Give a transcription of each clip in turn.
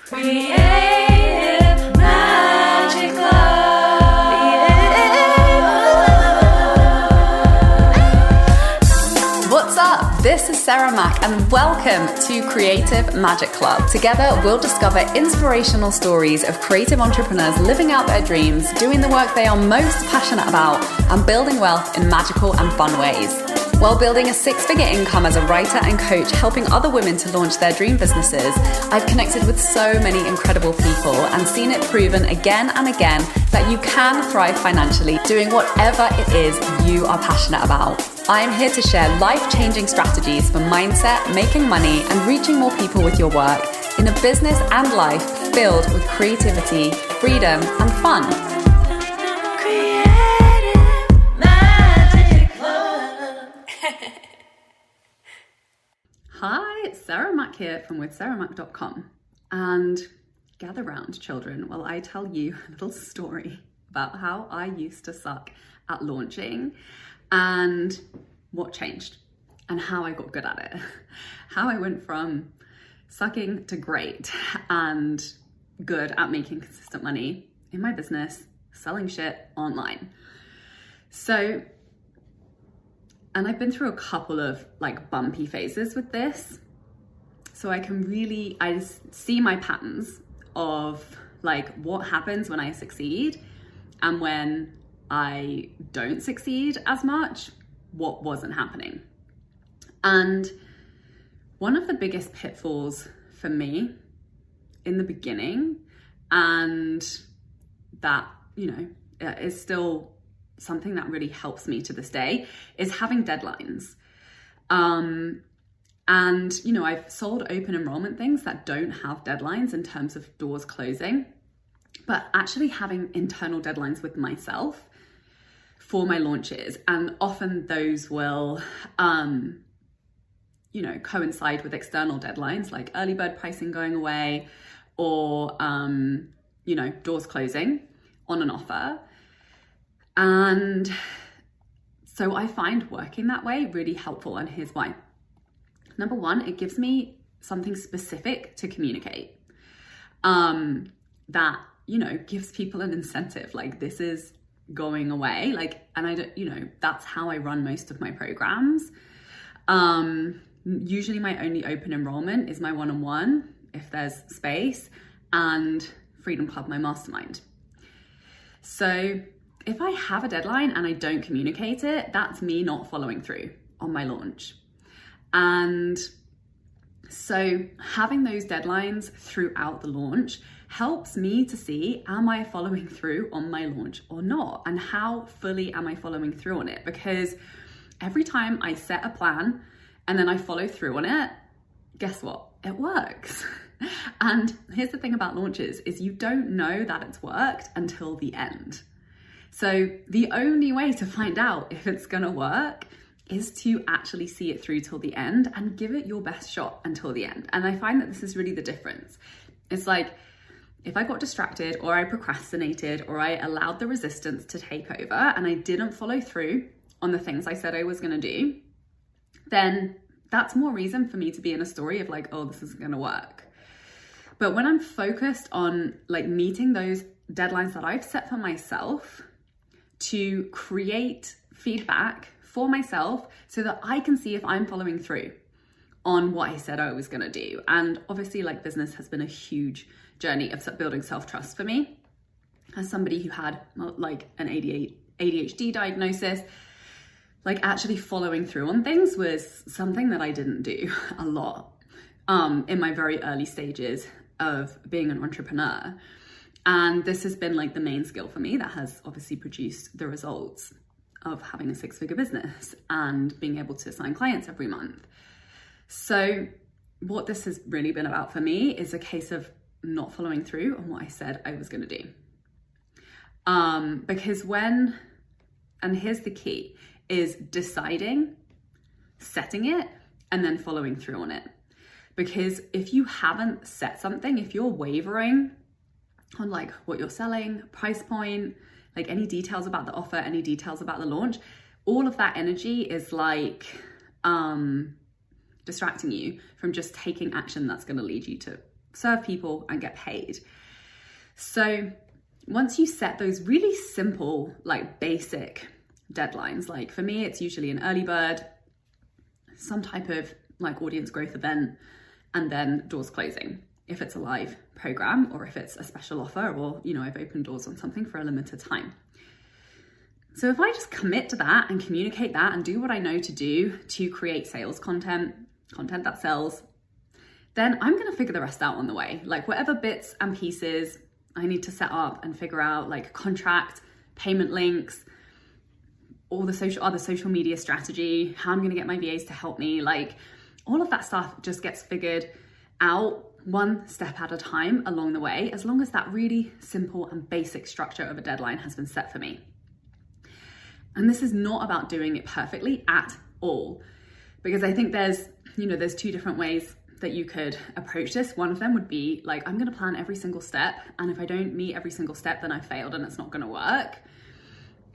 Creative Magic Club. What's up? This is Sarah Mack and welcome to Creative Magic Club. Together we'll discover inspirational stories of creative entrepreneurs living out their dreams, doing the work they are most passionate about, and building wealth in magical and fun ways. While building a six-figure income as a writer and coach, helping other women to launch their dream businesses, I've connected with so many incredible people and seen it proven again and again that you can thrive financially doing whatever it is you are passionate about. I'm here to share life-changing strategies for mindset, making money, and reaching more people with your work in a business and life filled with creativity, freedom, and fun. Hi, Sarah Mack here from withsarahmack.com, and gather round, children, while I tell you a little story about how I used to suck at launching and what changed and how I got good at it. How I went from sucking to great and good at making consistent money in my business, selling shit online. And I've been through a couple of bumpy phases with this. So I just see my patterns of what happens when I succeed and when I don't succeed as much, what wasn't happening. And one of the biggest pitfalls for me in the beginning, and that, is still something that really helps me to this day, is having deadlines. I've sold open enrollment things that don't have deadlines in terms of doors closing, but actually having internal deadlines with myself for my launches. And often those will, coincide with external deadlines like early bird pricing going away or, doors closing on an offer. And so I find working that way really helpful, and here's why. Number one, it gives me something specific to communicate that, gives people an incentive, this is going away. That's how I run most of my programs. Usually my only open enrollment is my one-on-one, if there's space, and Freedom Club, my mastermind. So if I have a deadline and I don't communicate it, that's me not following through on my launch. And so having those deadlines throughout the launch helps me to see, am I following through on my launch or not? And how fully am I following through on it? Because every time I set a plan and then I follow through on it, guess what? It works. And here's the thing about launches is you don't know that it's worked until the end. So the only way to find out if it's gonna work is to actually see it through till the end and give it your best shot until the end. And I find that this is really the difference. It's if I got distracted or I procrastinated or I allowed the resistance to take over and I didn't follow through on the things I said I was gonna do, then that's more reason for me to be in a story of oh, this isn't gonna work. But when I'm focused on meeting those deadlines that I've set for myself to create feedback for myself so that I can see if I'm following through on what I said I was gonna do. And obviously business has been a huge journey of building self-trust for me. As somebody who had an ADHD diagnosis, actually following through on things was something that I didn't do a lot in my very early stages of being an entrepreneur. And this has been the main skill for me that has obviously produced the results of having a six-figure business and being able to sign clients every month. So what this has really been about for me is a case of not following through on what I said I was going to do. Because and here's the key, is deciding, setting it, and then following through on it. Because if you haven't set something, if you're wavering on what you're selling, price point, any details about the offer, any details about the launch, all of that energy is distracting you from just taking action that's going to lead you to serve people and get paid. So once you set those really simple, like basic deadlines, like for me, it's usually an early bird, some type of like audience growth event, and then doors closing, if it's a live program or if it's a special offer, or, you know, I've opened doors on something for a limited time. So if I just commit to that and communicate that and do what I know to do to create sales content that sells, then I'm going to figure the rest out on the way. Like whatever bits and pieces I need to set up and figure out, like contract, payment links, all the other social media strategy, how I'm going to get my VAs to help me, like all of that stuff just gets figured out one step at a time along the way, as long as that really simple and basic structure of a deadline has been set for me. And this is not about doing it perfectly at all, because I think there's two different ways that you could approach this. One of them would be like, I'm going to plan every single step, and if I don't meet every single step, then I failed and it's not going to work.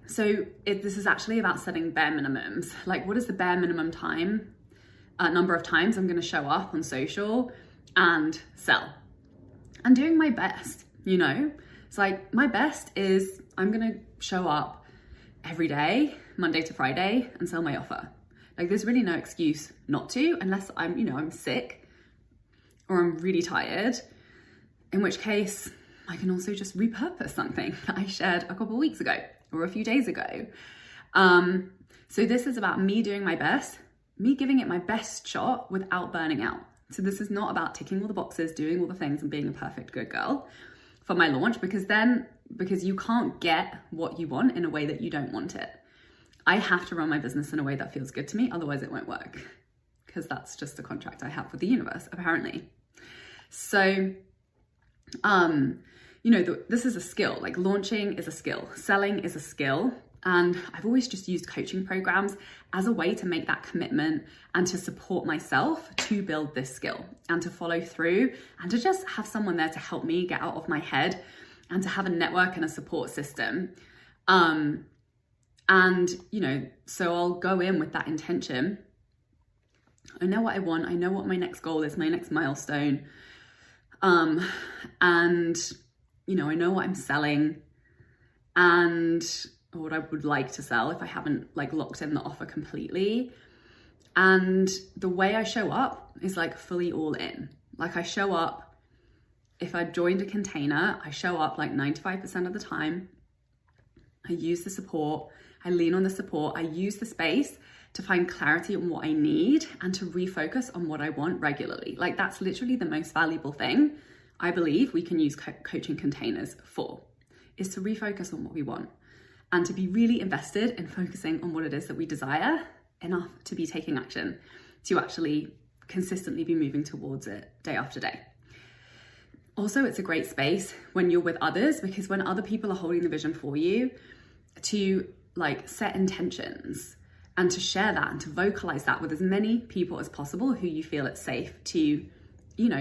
So this is actually about setting bare minimums. Like, what is the bare minimum number of times I'm going to show up on social and sell, and doing my best, you know? It's like, my best is I'm going to show up every day, Monday to Friday, and sell my offer. Like, there's really no excuse not to, unless I'm sick or I'm really tired, in which case I can also just repurpose something that I shared a couple of weeks ago or a few days ago. So this is about me doing my best, me giving it my best shot without burning out. So this is not about ticking all the boxes, doing all the things and being a perfect good girl for my launch, because you can't get what you want in a way that you don't want it. I have to run my business in a way that feels good to me, otherwise it won't work, because that's just the contract I have with the universe, apparently. So, this is a skill. Like, launching is a skill, selling is a skill. And I've always just used coaching programs as a way to make that commitment and to support myself to build this skill and to follow through and to just have someone there to help me get out of my head and to have a network and a support system. So I'll go in with that intention. I know what I want. I know what my next goal is, my next milestone. I know what I'm selling and what I would like to sell if I haven't like locked in the offer completely. And the way I show up is like fully all in. Like, I show up, if I joined a container, I show up like 95% of the time. I use the support, I lean on the support, I use the space to find clarity on what I need and to refocus on what I want regularly. Like, that's literally the most valuable thing I believe we can use coaching containers for, is to refocus on what we want and to be really invested in focusing on what it is that we desire enough to be taking action, to actually consistently be moving towards it day after day. Also, it's a great space when you're with others, because when other people are holding the vision for you, to like set intentions and to share that and to vocalize that with as many people as possible who you feel it's safe to,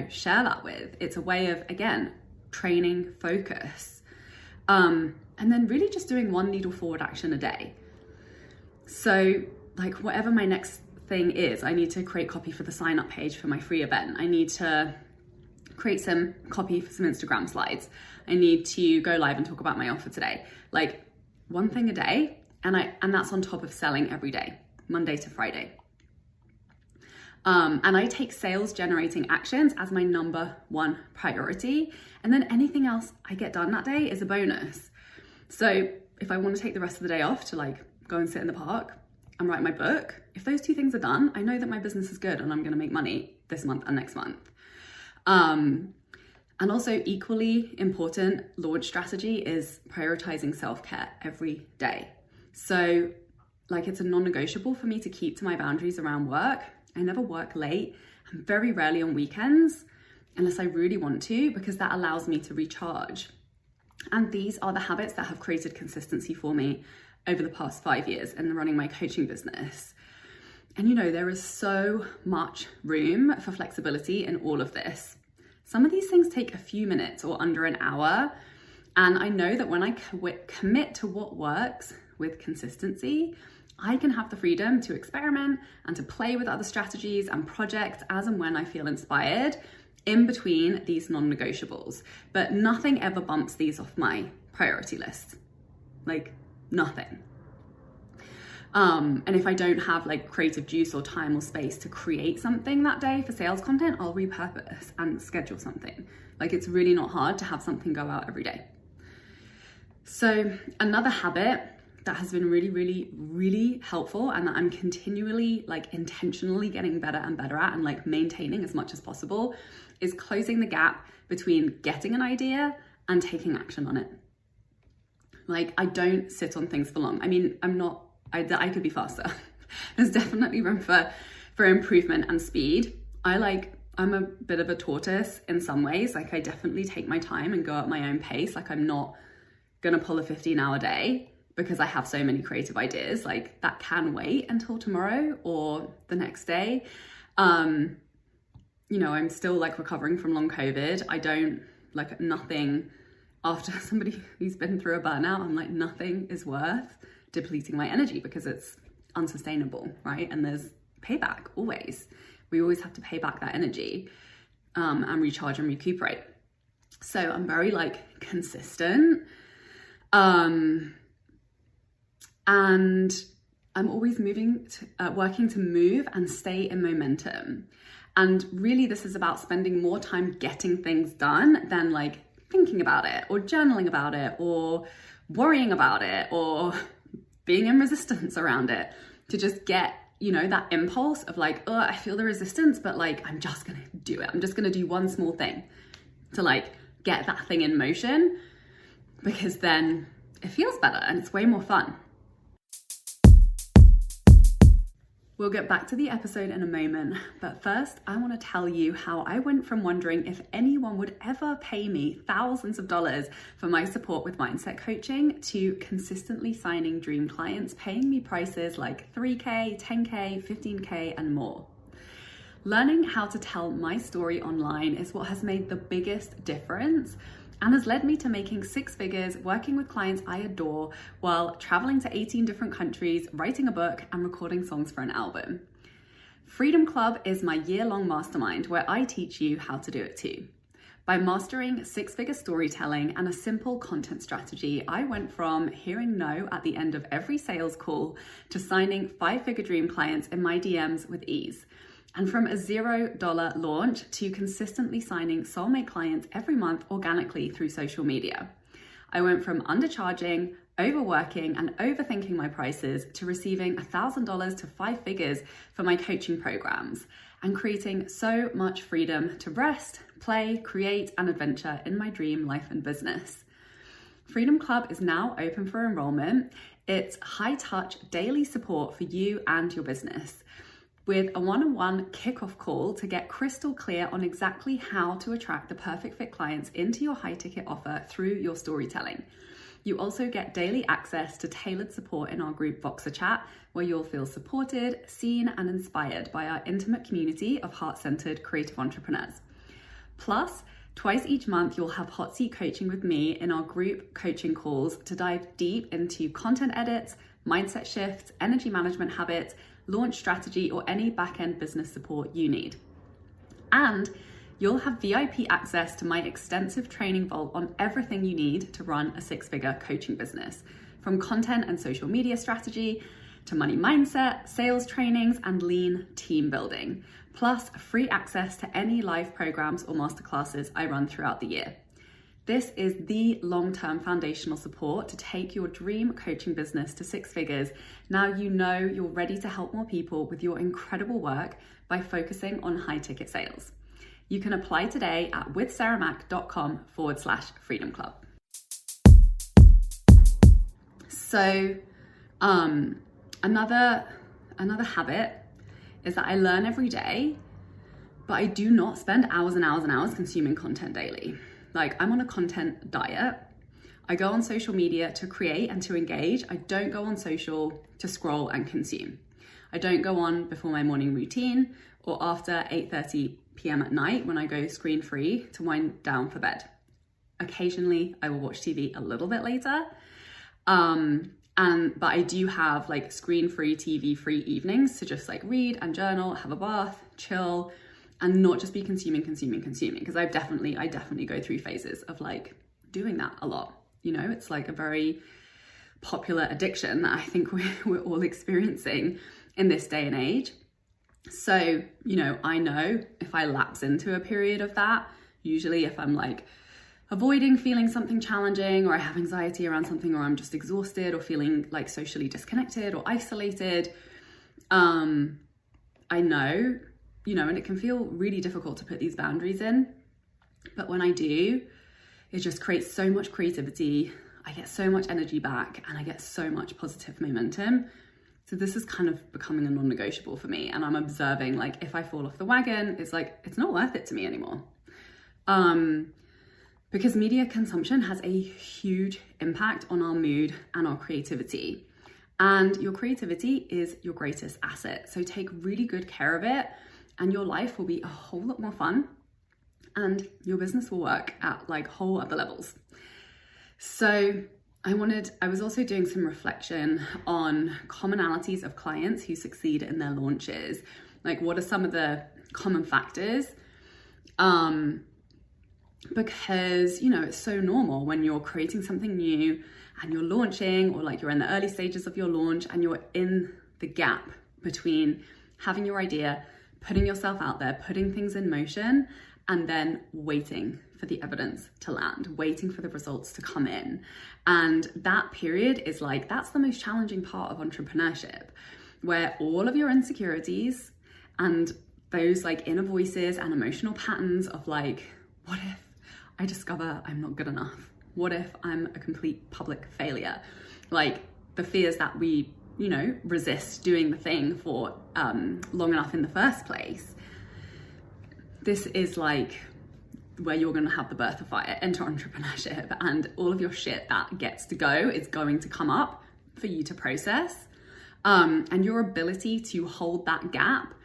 share that with. It's a way of, again, training focus. And then really just doing one needle forward action a day. So like, whatever my next thing is, I need to create copy for the sign up page for my free event. I need to create some copy for some Instagram slides. I need to go live and talk about my offer today. Like, one thing a day. And that's on top of selling every day, Monday to Friday. And I take sales generating actions as my number one priority. And then anything else I get done that day is a bonus. So if I want to take the rest of the day off to like go and sit in the park and write my book, if those two things are done, I know that my business is good and I'm going to make money this month and next month. And also, equally important launch strategy is prioritizing self-care every day. So like, it's a non-negotiable for me to keep to my boundaries around work. I never work late. I'm very rarely on weekends unless I really want to, because that allows me to recharge. And these are the habits that have created consistency for me over the past 5 years in running my coaching business. And there is so much room for flexibility in all of this. Some of these things take a few minutes or under an hour. And I know that when I commit to what works with consistency, I can have the freedom to experiment and to play with other strategies and projects as and when I feel inspired, in between these non-negotiables, but nothing ever bumps these off my priority list. Like nothing. And if I don't have like creative juice or time or space to create something that day for sales content, I'll repurpose and schedule something. Like it's really not hard to have something go out every day. So another habit that has been really, really, really helpful and that I'm continually like intentionally getting better and better at and like maintaining as much as possible is closing the gap between getting an idea and taking action on it. Like I don't sit on things for long. I mean, I could be faster. There's definitely room for improvement and speed. I'm a bit of a tortoise in some ways. Like I definitely take my time and go at my own pace. Like I'm not gonna pull a 15-hour day because I have so many creative ideas. Like that can wait until tomorrow or the next day. You know, I'm still like recovering from long COVID. I don't like nothing after somebody who's been through a burnout. I'm like, nothing is worth depleting my energy because it's unsustainable, right? And there's payback always. We always have to pay back that energy and recharge and recuperate. So I'm very like consistent. And I'm always working to move and stay in momentum. And really this is about spending more time getting things done than like thinking about it or journaling about it or worrying about it or being in resistance around it. To just get, you know, that impulse of like, oh, I feel the resistance, but like, I'm just gonna do it. I'm just gonna do one small thing to like get that thing in motion, because then it feels better and it's way more fun. We'll get back to the episode in a moment, but first I want to tell you how I went from wondering if anyone would ever pay me thousands of dollars for my support with mindset coaching to consistently signing dream clients paying me prices like $3K, $10K, $15K and more. Learning how to tell my story online is what has made the biggest difference and has led me to making 6 figures, working with clients I adore, while traveling to 18 different countries, writing a book, and recording songs for an album. Freedom Club is my year-long mastermind where I teach you how to do it too. By mastering 6-figure storytelling and a simple content strategy, I went from hearing no at the end of every sales call to signing 5-figure dream clients in my DMs with ease. And from a $0 launch to consistently signing soulmate clients every month organically through social media. I went from undercharging, overworking, and overthinking my prices to receiving $1,000 to 5 figures for my coaching programs and creating so much freedom to rest, play, create, and adventure in my dream life and business. Freedom Club is now open for enrollment. It's high-touch daily support for you and your business, with a one-on-one kickoff call to get crystal clear on exactly how to attract the perfect fit clients into your high ticket offer through your storytelling. You also get daily access to tailored support in our group Voxer Chat, where you'll feel supported, seen, and inspired by our intimate community of heart-centered creative entrepreneurs. Plus, twice each month, you'll have hot seat coaching with me in our group coaching calls to dive deep into content edits, mindset shifts, energy management habits, launch strategy, or any back-end business support you need. And you'll have VIP access to my extensive training vault on everything you need to run a 6-figure coaching business, from content and social media strategy to money mindset, sales trainings, and lean team building, plus free access to any live programs or masterclasses I run throughout the year. This is the long-term foundational support to take your dream coaching business to 6 figures. Now you know you're ready to help more people with your incredible work by focusing on high ticket sales. You can apply today at withsarahmac.com/freedom club. So another habit is that I learn every day, but I do not spend hours and hours and hours consuming content daily. Like I'm on a content diet. I go on social media to create and to engage. I don't go on social to scroll and consume. I don't go on before my morning routine or after 8:30 p.m. at night when I go screen free to wind down for bed. Occasionally I will watch TV a little bit later. But I do have like screen free, TV free evenings to just like read and journal, have a bath, chill, and not just be consuming, because I definitely go through phases of like doing that a lot. You know, it's like a very popular addiction that I think we're all experiencing in this day and age. So, you know if I lapse into a period of that, usually if I'm like avoiding feeling something challenging, or I have anxiety around something, or I'm just exhausted or feeling like socially disconnected or isolated, I know, and it can feel really difficult to put these boundaries in. But when I do, it just creates so much creativity. I get so much energy back, and I get so much positive momentum. So this is kind of becoming a non-negotiable for me. And I'm observing, like, if I fall off the wagon, it's like, it's not worth it to me anymore. Because media consumption has a huge impact on our mood and our creativity. And your creativity is your greatest asset. So take really good care of it, and your life will be a whole lot more fun, and your business will work at like whole other levels. So I was also doing some reflection on commonalities of clients who succeed in their launches. Like, what are some of the common factors? Because, it's so normal when you're creating something new and you're launching, or like you're in the early stages of your launch and you're in the gap between having your idea, putting yourself out there, putting things in motion, and then waiting for the evidence to land, waiting for the results to come in. And that period is like, that's the most challenging part of entrepreneurship, where all of your insecurities and those like inner voices and emotional patterns of like, what if I discover I'm not good enough? What if I'm a complete public failure? Like the fears that we, resist doing the thing for long enough in the first place. This is like where you're going to have the birth of fire, enter entrepreneurship, and all of your shit that gets to go is going to come up for you to process. And your ability to hold that gap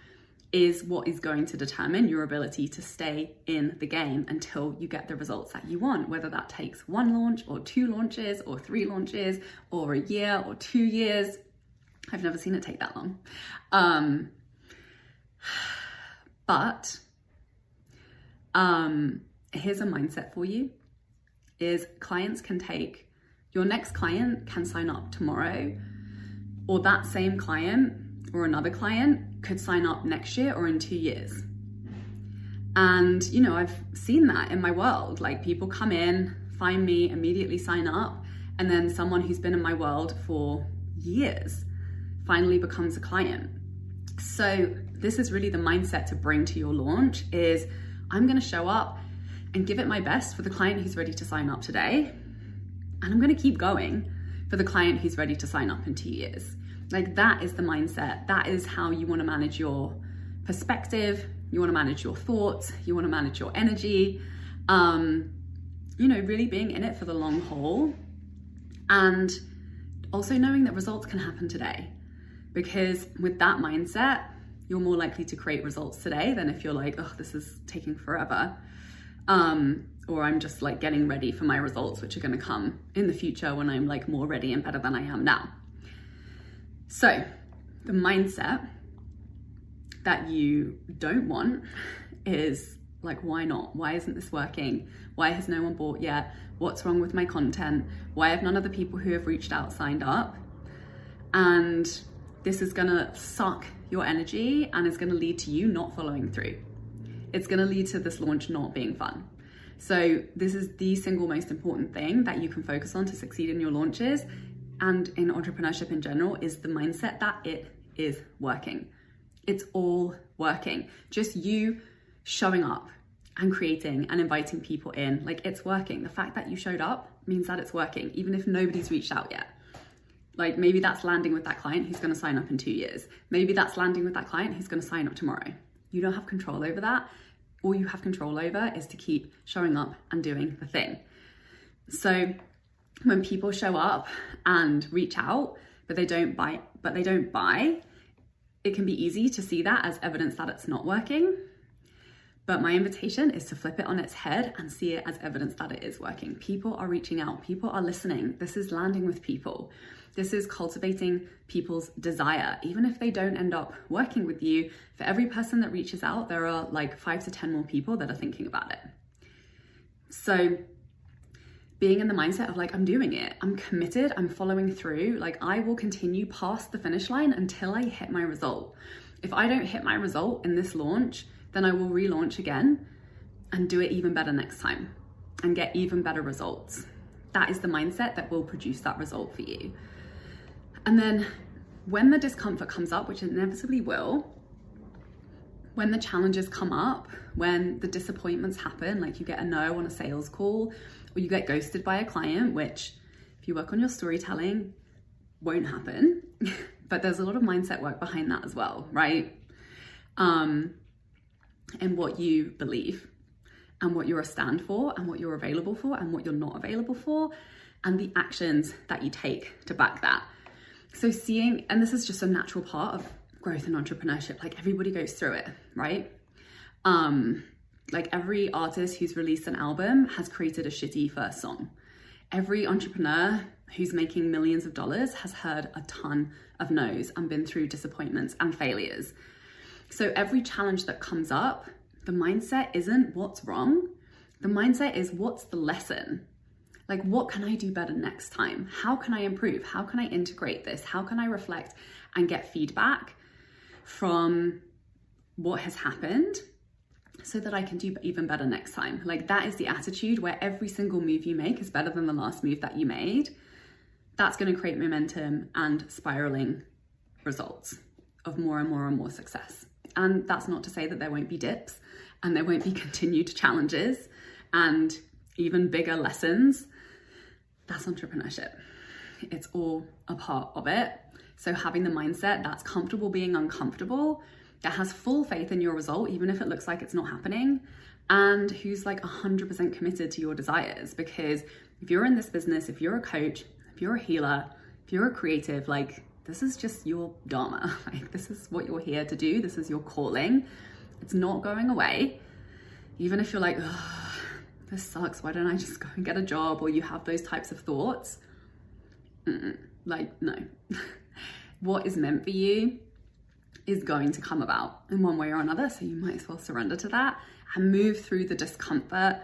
is what is going to determine your ability to stay in the game until you get the results that you want, whether that takes 1 launch or 2 launches or 3 launches or a year or 2 years. I've never seen it take that long. But here's a mindset for you, is your next client can sign up tomorrow, or that same client or another client could sign up next year or in 2 years. And, I've seen that in my world. Like, people come in, find me, immediately sign up, and then someone who's been in my world for years finally becomes a client. So this is really the mindset to bring to your launch, is I'm going to show up and give it my best for the client who's ready to sign up today. And I'm going to keep going for the client who's ready to sign up in 2 years. Like, that is the mindset. That is how you want to manage your perspective. You want to manage your thoughts. You want to manage your energy. Really being in it for the long haul. And also knowing that results can happen today. Because with that mindset, you're more likely to create results today than if you're like, oh, this is taking forever. Or I'm just like getting ready for my results, which are going to come in the future when I'm like more ready and better than I am now. So the mindset that you don't want is like, why not? Why isn't this working? Why has no one bought yet? What's wrong with my content? Why have none of the people who have reached out signed up? And this is gonna suck your energy and is gonna lead to you not following through. It's gonna lead to this launch not being fun. So this is the single most important thing that you can focus on to succeed in your launches and in entrepreneurship in general, is the mindset that it is working. It's all working. Just you showing up and creating and inviting people in, like, it's working. The fact that you showed up means that it's working, even if nobody's reached out yet. Like, maybe that's landing with that client who's going to sign up in 2 years. Maybe that's landing with that client who's going to sign up tomorrow. You don't have control over that. All you have control over is to keep showing up and doing the thing. So when people show up and reach out, but they don't buy, it can be easy to see that as evidence that it's not working. But my invitation is to flip it on its head and see it as evidence that it is working. People are reaching out, people are listening. This is landing with people. This is cultivating people's desire. Even if they don't end up working with you, for every person that reaches out, there are like 5 to 10 more people that are thinking about it. So being in the mindset of like, I'm doing it, I'm committed, I'm following through, like I will continue past the finish line until I hit my result. If I don't hit my result in this launch, then I will relaunch again and do it even better next time and get even better results. That is the mindset that will produce that result for you. And then when the discomfort comes up, which it inevitably will, when the challenges come up, when the disappointments happen, like you get a no on a sales call or you get ghosted by a client, which if you work on your storytelling, won't happen. But there's a lot of mindset work behind that as well, right? And what you believe and what you're a stand for and what you're available for and what you're not available for and the actions that you take to back that. So seeing, and this is just a natural part of growth and entrepreneurship, like everybody goes through it, right? Like every artist who's released an album has created a shitty first song. Every entrepreneur who's making millions of dollars has heard a ton of no's and been through disappointments and failures. So every challenge that comes up, the mindset isn't what's wrong. The mindset is what's the lesson? Like, what can I do better next time? How can I improve? How can I integrate this? How can I reflect and get feedback from what has happened so that I can do even better next time? Like that is the attitude where every single move you make is better than the last move that you made. That's going to create momentum and spiraling results of more and more and more success. And that's not to say that there won't be dips and there won't be continued challenges and even bigger lessons. That's entrepreneurship. It's all a part of it. So having the mindset that's comfortable being uncomfortable, that has full faith in your result, even if it looks like it's not happening, and who's like 100% committed to your desires. Because if you're in this business, if you're a coach, if you're a healer, if you're a creative, like this is just your dharma. Like this is what you're here to do. This is your calling. It's not going away. Even if you're like, oh, this sucks. Why don't I just go and get a job? Or you have those types of thoughts. Like, no. What is meant for you is going to come about in one way or another. So you might as well surrender to that and move through the discomfort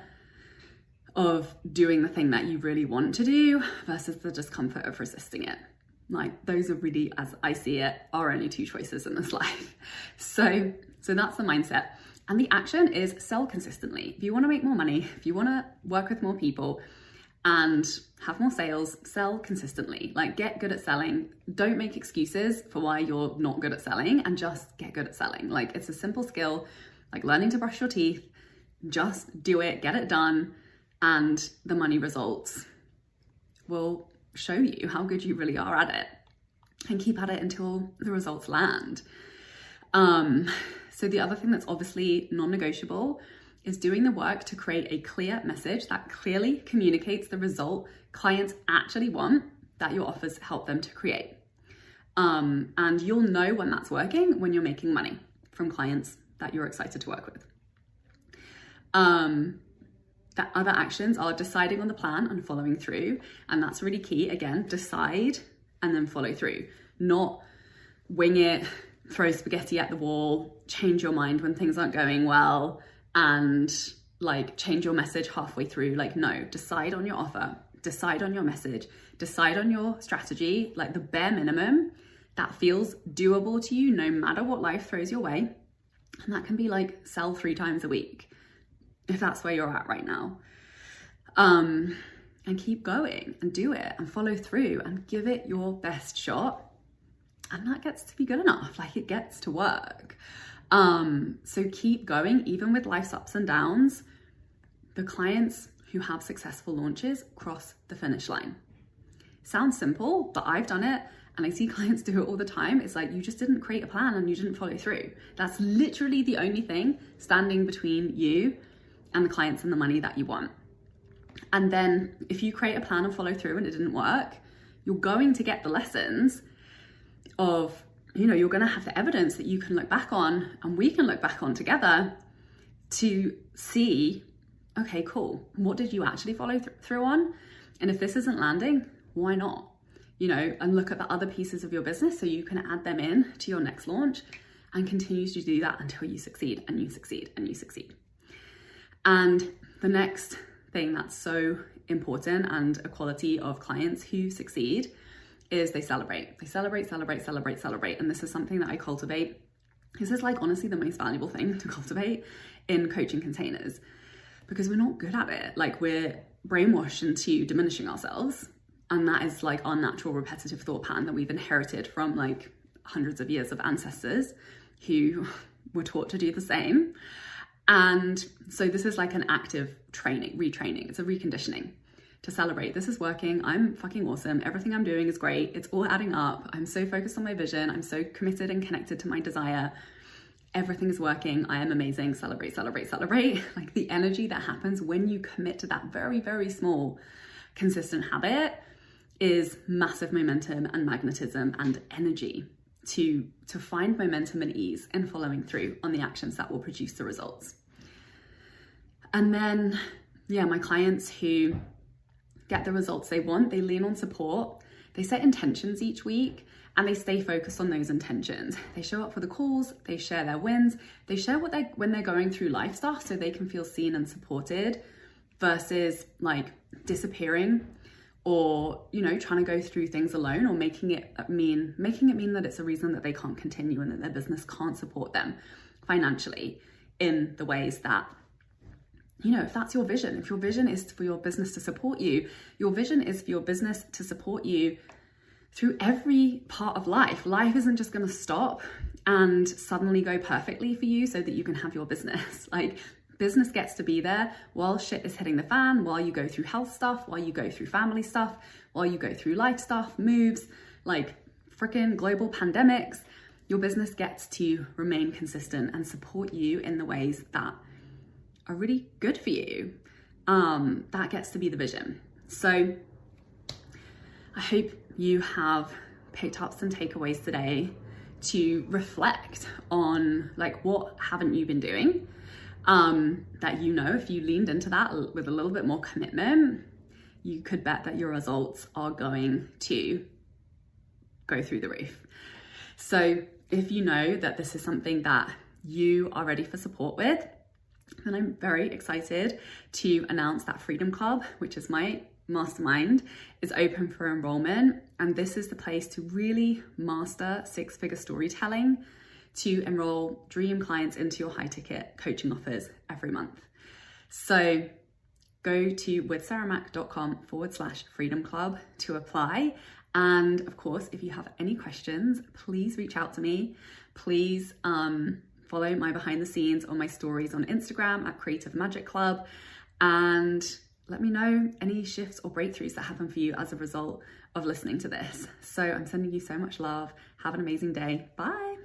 of doing the thing that you really want to do versus the discomfort of resisting it. Like those are really, as I see it, are only two choices in this life. So that's the mindset. And the action is sell consistently. If you want to make more money, if you want to work with more people and have more sales, sell consistently. Like get good at selling. Don't make excuses for why you're not good at selling and just get good at selling. Like it's a simple skill, like learning to brush your teeth. Just do it, get it done, and the money results will show you how good you really are at it, and keep at it until the results land. So the other thing that's obviously non-negotiable is doing the work to create a clear message that clearly communicates the result clients actually want that your offers help them to create. And you'll know when that's working when you're making money from clients that you're excited to work with. That other actions are deciding on the plan and following through. And that's really key. Again, decide and then follow through. Not wing it, throw spaghetti at the wall, change your mind when things aren't going well, and like change your message halfway through. Like, no, decide on your offer, decide on your message, decide on your strategy, like the bare minimum that feels doable to you no matter what life throws your way. And that can be like sell 3 times a week, if that's where you're at right now. And keep going and do it and follow through and give it your best shot. And that gets to be good enough, like it gets to work. So keep going, even with life's ups and downs. The clients who have successful launches cross the finish line. Sounds simple, but I've done it and I see clients do it all the time. It's like, you just didn't create a plan and you didn't follow through. That's literally the only thing standing between you and the clients and the money that you want. And then if you create a plan and follow through and it didn't work, you're going to get the lessons of, you know, you're going to have the evidence that you can look back on and we can look back on together to see, okay, cool, what did you actually follow through on? And if this isn't landing, why not? And look at the other pieces of your business so you can add them in to your next launch and continue to do that until you succeed and you succeed and you succeed. And the next thing that's so important and a quality of clients who succeed is they celebrate. They celebrate. And this is something that I cultivate. This is honestly the most valuable thing to cultivate in coaching containers, because we're not good at it. We're brainwashed into diminishing ourselves. And that is our natural repetitive thought pattern that we've inherited from hundreds of years of ancestors who were taught to do the same. And so this is an active training, retraining. It's a reconditioning to celebrate. This is working. I'm fucking awesome. Everything I'm doing is great. It's all adding up. I'm so focused on my vision. I'm so committed and connected to my desire. Everything is working. I am amazing. Celebrate. The energy that happens when you commit to that very, very small, consistent habit is massive momentum and magnetism and energy to find momentum and ease in following through on the actions that will produce the results. And then, my clients who get the results they want, they lean on support, they set intentions each week, and they stay focused on those intentions. They show up for the calls, they share their wins, they share when they're going through life stuff so they can feel seen and supported, versus disappearing or trying to go through things alone, or making it mean that it's a reason that they can't continue and that their business can't support them financially in the ways that, if that's your vision, if your vision is for your business to support you, your vision is for your business to support you through every part of life. Life isn't just going to stop and suddenly go perfectly for you so that you can have your business. Business gets to be there while shit is hitting the fan, while you go through health stuff, while you go through family stuff, while you go through life stuff, moves, freaking global pandemics. Your business gets to remain consistent and support you in the ways that are really good for you. That gets to be the vision. So I hope you have picked up some takeaways today to reflect on what haven't you been doing? That if you leaned into that with a little bit more commitment, you could bet that your results are going to go through the roof. So if you know that this is something that you are ready for support with, then I'm very excited to announce that Freedom Club, which is my mastermind, is open for enrollment. And this is the place to really master six-figure storytelling, to enroll dream clients into your high ticket coaching offers every month. So go to withsarahmac.com/freedom club to apply. And of course, if you have any questions, please reach out to me. Please follow my behind the scenes on my stories on Instagram at Creative Magic Club, and let me know any shifts or breakthroughs that happen for you as a result of listening to this. So I'm sending you so much love. Have an amazing day. Bye.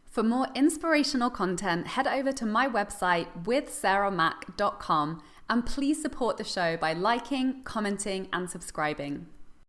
For more inspirational content, head over to my website withsarahmac.com, and please support the show by liking, commenting, and subscribing.